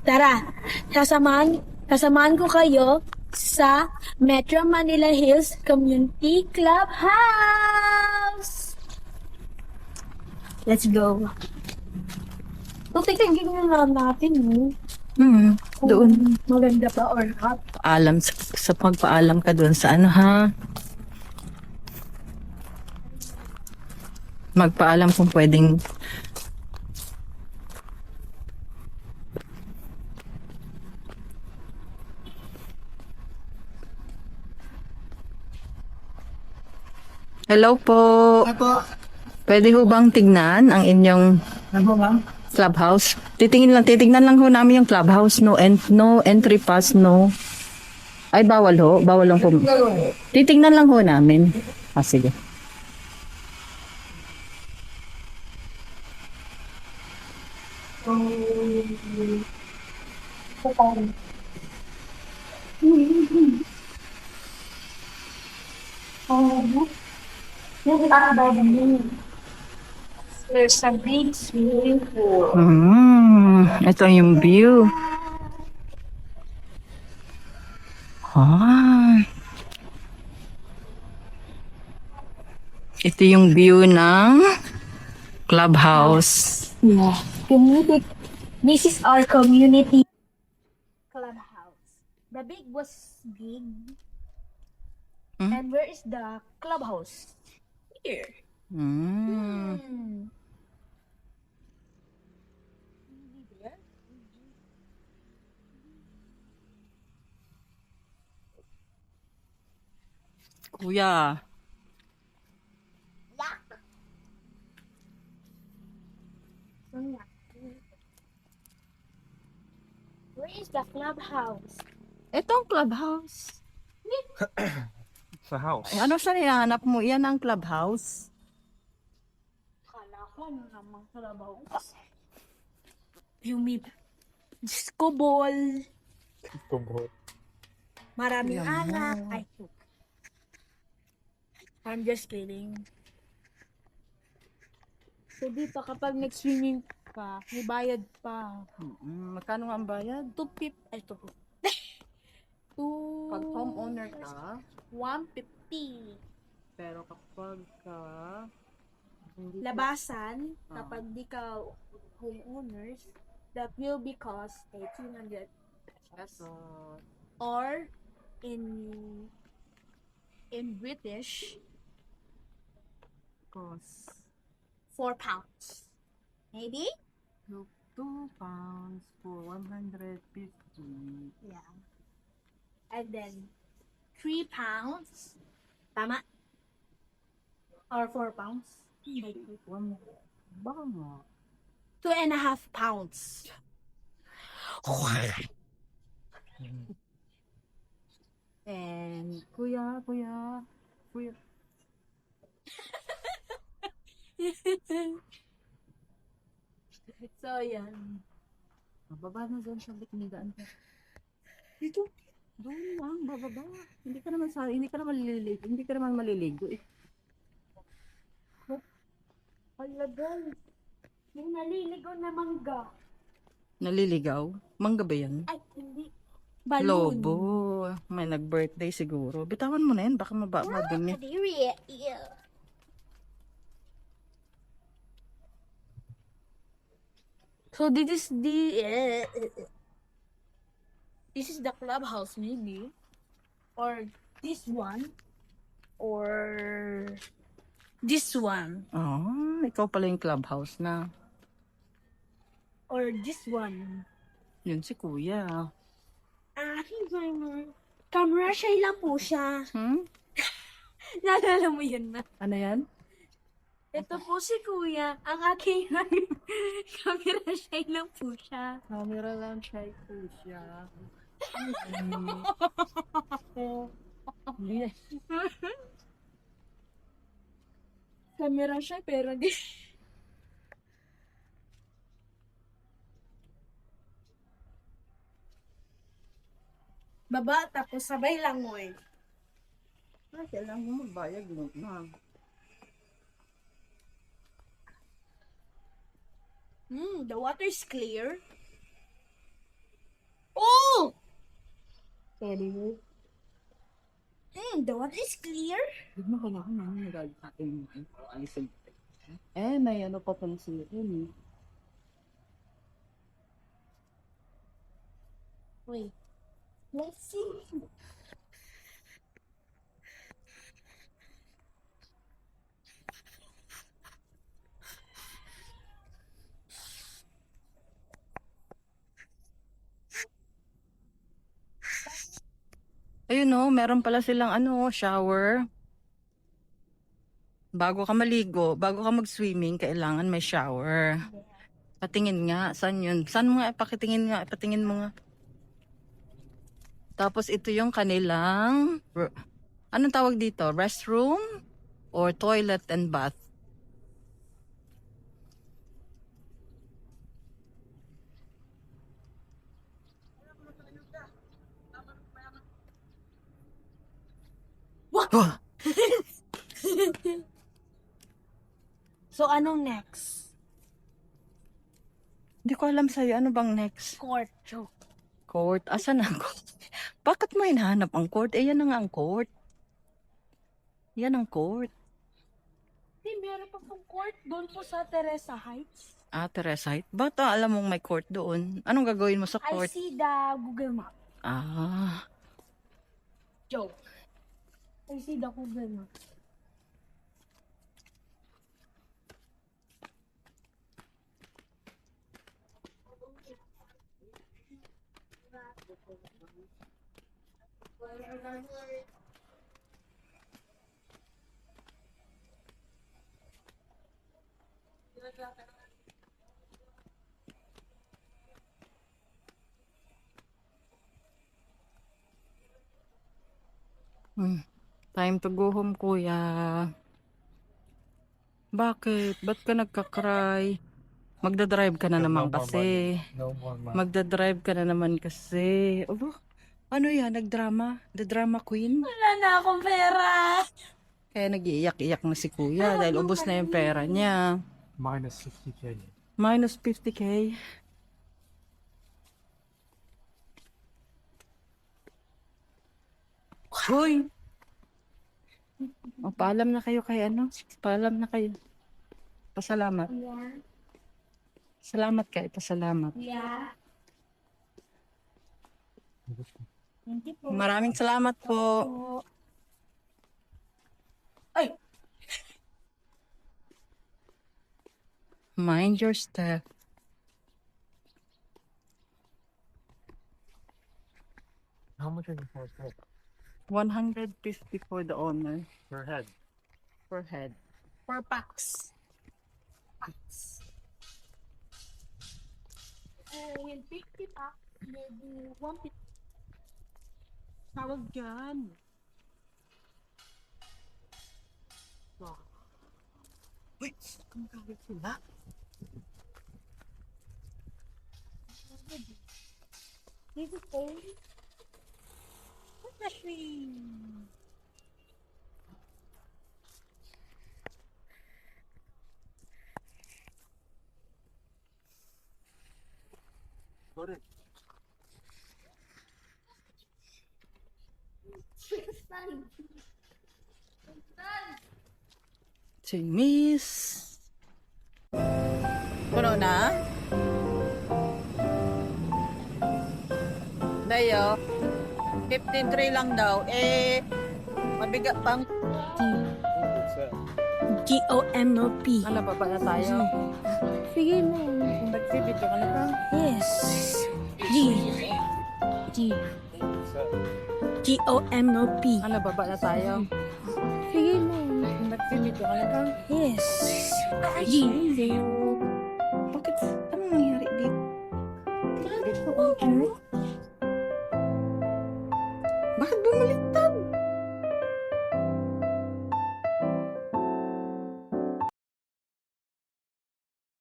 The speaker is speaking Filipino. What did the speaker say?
Tara, sasamahan ko kayo sa Metro Manila Hills Community Clubhouse! Let's go. So, tingnan nga natin, no? Doon. Maganda ba or not? Paalam sa pagpaalam ka doon sa ano ha. Magpaalam kung pwedeng. Hello po. Ako, Pwede ho bang tignan ang inyong ano ma'am? clubhouse? Titignan lang ho namin yung clubhouse. No entry pass, no. Ay, bawal ho. Bawal lang po. Titignan lang ho namin. Ah, sige. There's a big swimming pool. Ito yung view. Ito yung view ng clubhouse. Yeah. This is our community clubhouse. The big was big. And where is the clubhouse? Here. Kuya. Where is the clubhouse? Itong clubhouse. Sa house. Ay, ano sa hinahanap mo? Yan ang clubhouse. Kala ko ano namang clubhouse. Yung may disco ball. Kubot. Maraming anak. Ay, I'm just kidding. So dito kapag nag-swimming ka, may bayad pa. Magkano nga ang bayad? 250. Ay, 2. Pag homeowner ka, 150. pero kapag ka Labasan, kapag di ka homeowners, that will be cost 200 pesos. or in British Cost 4 pounds. Maybe? 2 pounds for 150. Yeah. And then 3 pounds. Tama? Or 4 pounds? Baka nga. 2.5 pounds. And, kuya. So, yan. Bababa na dyan sa liknigaan ka. Dito. Doon lang, bababa. Hindi ka naman maliligo. Hindi ka naman maliligo eh. Alagal. Yung naliligaw na mangga. Naliligaw? Mangga ba yan? Ay, hindi. Balloon. Lobo. May nag-birthday siguro. Bitawan mo na yan, baka madumi. Kadiri. Yeah. So this is the clubhouse maybe, or this one, or this one, Ikaw pala yung clubhouse na. or this one. Yun si kuya. Camera shy lang po siya. Naalala mo yun na. Ano yan? Ito po si kuya. Ang aking camera shy lang po siya. Camera lang siya po siya. Camera shy pero di. Baba, tapos sabay lang mo eh. Kailangan mo magbayad mo na. The water is clear. Anyway. The water is clear. Hindi mo kailangan namin nagalit natin. Alisin. May ano pa pala sila yun. Wait. Let's see. Ayun no, meron pala silang shower. Bago ka maligo, bago ka mag-swimming, kailangan may shower. Patingin nga, saan yun? Saan mo nga, ipatingin mo nga. Tapos ito yung kanilang, anong tawag dito? Restroom? Or toilet and bath? Wah! So, anong next? Hindi ko alam sa'yo, ano bang next? Court. Joke. Court? Asan ang court? Bakit mo hinahanap ang court? Yan na nga ang court. Yan ang court. Meron pa pong court doon po sa Teresa Heights. Teresa Heights. Ba't alam mong may court doon? Anong gagawin mo sa I court? see the Google Map. Joke. I see the Google Map. Time to go home, kuya. Bakit? Ba't ka nagka-cry? Magdadrive ka na naman kasi. No more money. Magdadrive ka na naman kasi. Ano yan? Nagdrama? The drama queen? Wala na akong pera. Kaya nag-iiyak-iyak na si kuya dahil ubos na yung pera niya. Minus 60K. Minus 50K. Hoy! Paalam na kayo kay Paalam na kayo. Pasalamat. Yeah. Salamat kayo. Pasalamat. Yeah. Thank you po. Maraming salamat po. Ay! Mind your step. How much are you for a 150 for the owner. per head? Per head. For packs. With 50 packs, maybe 150. Tawag yan. Wait, kumagawin sila. This is old. What's the thing? Got it. Si Miss. Puno na? Dayo. 53 lang daw. Mabigat pang. What's that? GOMOP. Ano pa na tayo? Sige na. Kung nag-video ka na ba? Yes. G. What's that? GOMOP. Ano ba na tayo? Sige na. Kung nag-video ka na ba? Yes. G. Bakit? Anong nangyari dito? Bakit bumalik